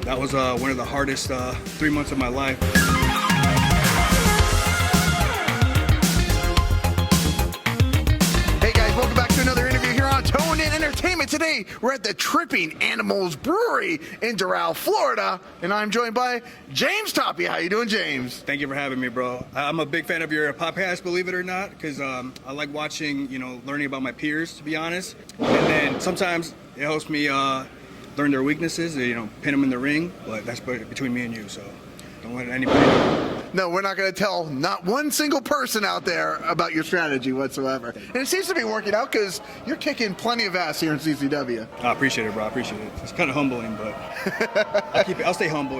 That was one of the hardest 3 months of my life. Hey guys, welcome back to another interview here on Tone In Entertainment. Today, we're at the Tripping Animals Brewery in Doral, Florida, and I'm joined by James Tapia. How you doing, James? Thank you for having me, bro. I'm a big fan of your podcast, believe it or not, because I like watching, learning about my peers, to be honest. And then sometimes it helps me learn their weaknesses, pin them in the ring, but that's between me and you, so don't let anybody know. No, we're not going to tell not one single person out there about your strategy whatsoever. And it seems to be working out because you're kicking plenty of ass here in CCW. I appreciate it, bro. I appreciate it. It's kind of humbling, but I'll stay humble.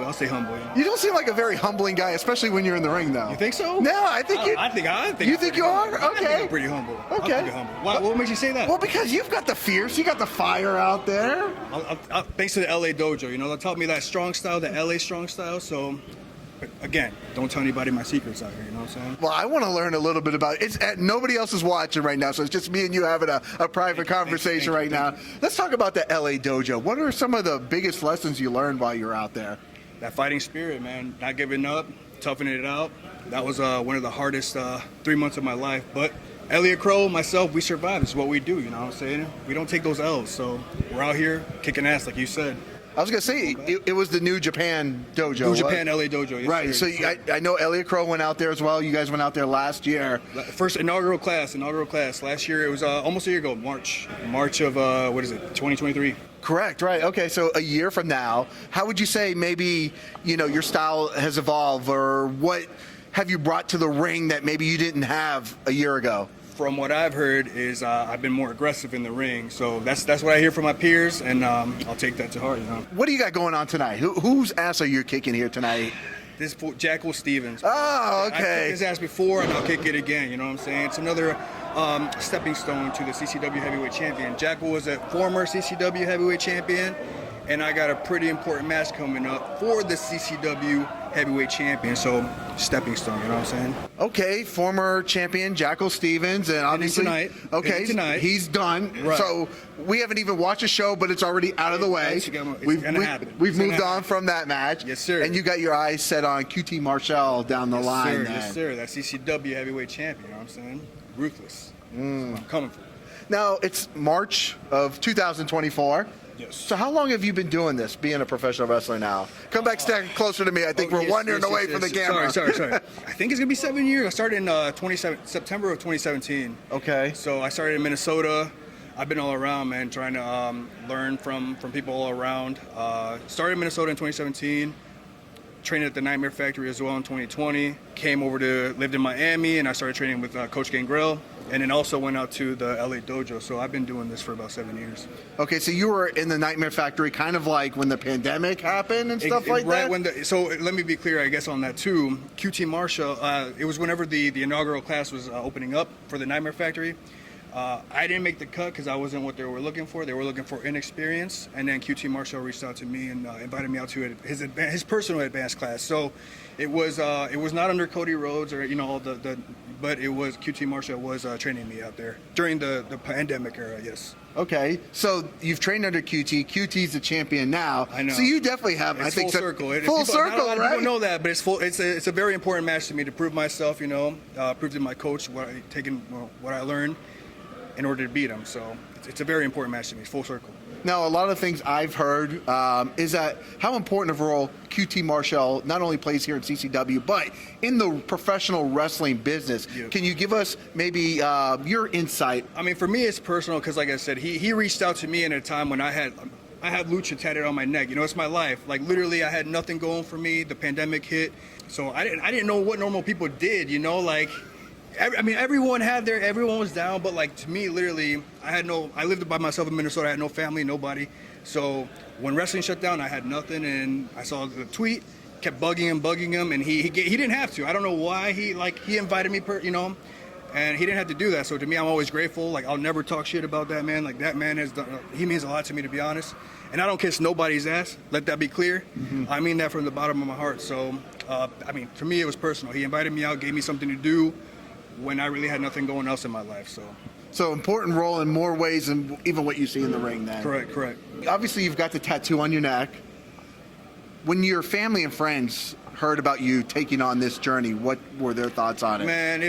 You don't seem like a very humbling guy, especially when you're in the ring, though. You think so? No, I think you. I think you think you are? I think Okay. I'm pretty humble. Okay. I'm pretty humble. What makes you say that? Well, because you've got the fierce, you got the fire out there. Thanks to the LA dojo, they taught me that strong style, the LA strong style. So, again, don't tell anybody my secrets out here. You know what I'm saying? Well, I want to learn a little bit about it. Nobody else is watching right now, so it's just me and you having a private conversation right now. Let's talk about the LA dojo. What are some of the biggest lessons you learned while you're out there? That fighting spirit, man. Not giving up, toughing it out. That was one of the hardest 3 months of my life. But Elliot Crow, myself, we survive. It's what we do, you know what I'm saying? We don't take those L's. So we're out here kicking ass, like you said. I was going to say, it was the New Japan dojo. New Japan LA dojo, yes, right, sir. So I know Elliot Crow went out there as well. You guys went out there last year. First inaugural class. Last year, it was almost a year ago, March of, 2023. Correct, right. Okay, so a year from now, how would you say maybe, your style has evolved, or what have you brought to the ring that maybe you didn't have a year ago? From what I've heard is I've been more aggressive in the ring, so that's what I hear from my peers, and I'll take that to heart. What do you got going on tonight? Whose ass are you kicking here tonight? This is Jackal Stevens. Oh, okay. I kicked his ass before, and I'll kick it again. You know what I'm saying? It's another stepping stone to the CCW heavyweight champion. Jackal was a former CCW heavyweight champion, and I got a pretty important match coming up for the CCW heavyweight champion, so stepping stone, you know what I'm saying? Okay, former champion Jackal Stevens, and obviously tonight. He's done. Right. So we haven't even watched the show, but it's already out of the way. We've moved on from that match. Yes, sir. And you got your eyes set on QT Marshall down the line. Yes, sir. That CCW heavyweight champion, you know what I'm saying? Ruthless. That's what I'm coming for. Now, it's March of 2024. Yes. So how long have you been doing this, being a professional wrestler now? Come back, stand closer to me. I think we're wandering away from the camera. Sorry. I think it's going to be 7 years. I started in September of 2017. Okay. So I started in Minnesota. I've been all around, man, trying to learn from people all around. Started in Minnesota in 2017. Trained at the Nightmare Factory as well in 2020. Came over lived in Miami, and I started training with Coach Gangrel. And then also went out to the LA dojo. So I've been doing this for about 7 years. Okay, so you were in the Nightmare Factory kind of like when the pandemic happened and stuff like that? So let me be clear, I guess, on that too. QT Marshall, it was whenever the inaugural class was opening up for the Nightmare Factory. I didn't make the cut because I wasn't what they were looking for. They were looking for inexperience. And then QT Marshall reached out to me and invited me out to his personal advanced class. So it was not under Cody Rhodes or but it was QT Marshall was training me out there during the pandemic era. Yes. Okay, so you've trained under QT. QT's the champion now. I know. So you definitely have. It's full circle. Full circle, not a lot of right? people know that, but it's a very important match to me to prove myself. Prove to my coach what I learned in order to beat him. So it's a very important match to me. Full circle. Now, a lot of things I've heard is that how important of a role QT Marshall not only plays here in CCW, but in the professional wrestling business. Yeah. Can you give us maybe your insight? I mean, for me, it's personal because, like I said, he reached out to me in a time when I had lucha tatted on my neck. It's my life. Like, literally, I had nothing going for me. The pandemic hit. So I didn't know what normal people did, everyone was down, but like to me, literally, I lived by myself in Minnesota. I had no family, nobody. So when wrestling shut down, I had nothing, and I saw the tweet, kept bugging him, and he didn't have to. I don't know why he invited me, and he didn't have to do that. So to me, I'm always grateful. Like, I'll never talk shit about that man. Like, that man he means a lot to me, to be honest. And I don't kiss nobody's ass. Let that be clear. Mm-hmm. I mean that from the bottom of my heart. So, for me, it was personal. He invited me out, gave me something to do when I really had nothing going else in my life. So important role in more ways than even what you see in the ring then. Correct. Obviously, you've got the tattoo on your neck. When your family and friends heard about you taking on this journey, what were their thoughts on it? Man,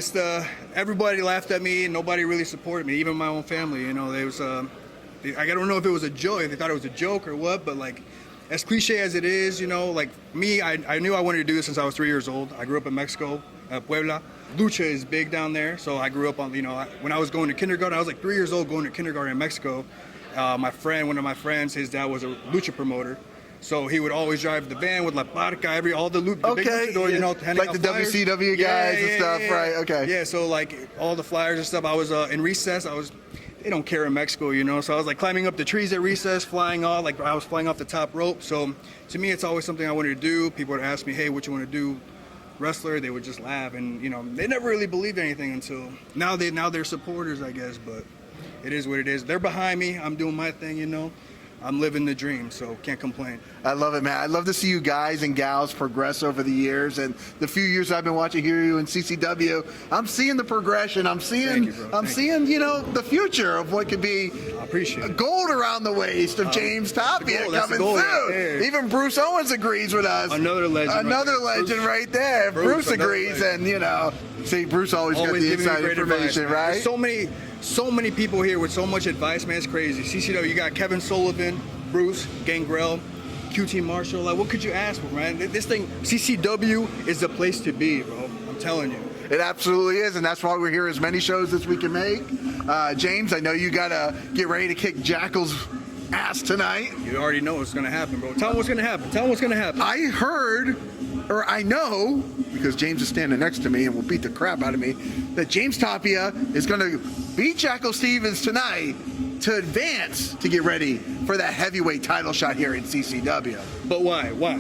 everybody laughed at me and nobody really supported me, even my own family. You know, I don't know if it was a joke, if they thought it was a joke or what, but like, as cliche as it is, you know, like me, I knew I wanted to do this since I was 3 years old. I grew up in Mexico, Puebla. Lucha is big down there, so I grew up on, you know, when I was going to kindergarten, I was like 3 years old going to kindergarten in Mexico. One of my friends, his dad was a lucha promoter. So he would always drive the van with La Parca, all the big luchadors, you know, handing like out the flyers. WCW guys and stuff, right? Okay. Yeah, so like all the flyers and stuff. I was in recess. They don't care in Mexico, you know. So I was like climbing up the trees at recess, flying off, like I was flying off the top rope. So to me, it's always something I wanted to do. People would ask me, hey, what you want to do? Wrestler? They would just laugh, and you know, they never really believed anything until now. They're supporters, I guess, but it is what it is. They're behind me. I'm doing my thing, you know. I'm living the dream, so can't complain. I love it, man. I love to see you guys and gals progress over the years, and the few years I've been watching you in CCW, I'm seeing the progression. I'm seeing, you know, the future of what could be gold around the waist of James Tapia coming through. Right. Even Bruce Owens agrees with us. Another legend. Another legend right there. Bruce agrees, and you know, see, Bruce always got the inside information, advice, right? So many people here with so much advice, man. It's crazy. CCW, you got Kevin Sullivan, Bruce, Gangrel, QT Marshall. Like, what could you ask for, man? This thing, CCW is the place to be, bro. I'm telling you. It absolutely is, and that's why we're here as many shows as we can make. James, I know you got to get ready to kick Jackal's ass tonight. You already know what's going to happen, bro. Tell him what's going to happen. Tell him what's going to happen. I heard, or I know, because James is standing next to me and will beat the crap out of me, that James Tapia is going to beat Jackal Stevens tonight to advance to get ready for that heavyweight title shot here in CCW. But why? Why?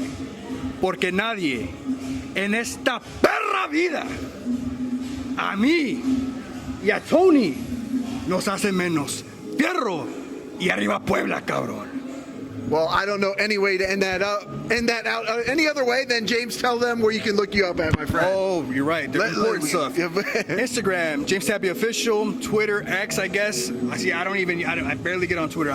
Porque nadie en esta perra vida a mí y a Tony nos hace menos. Fierro y arriba Puebla, cabrón. Well, I don't know any way to end that out. Any other way than James, tell them where you can look you up at, my friend. Oh, you're right. The important stuff. Instagram, James Tapia Official. Twitter, X, I guess. I barely get on Twitter.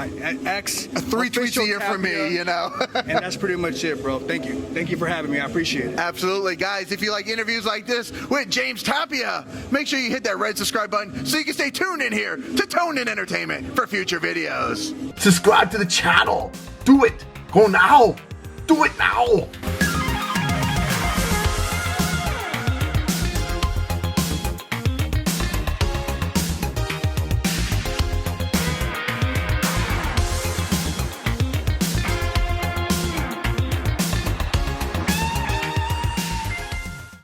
X. 3 tweets a year from me, you know. And that's pretty much it, bro. Thank you. Thank you for having me. I appreciate it. Absolutely. Guys, if you like interviews like this with James Tapia, make sure you hit that red subscribe button so you can stay tuned in here to Tone In Entertainment for future videos. Subscribe to the channel. Do it. Go now. Do it now.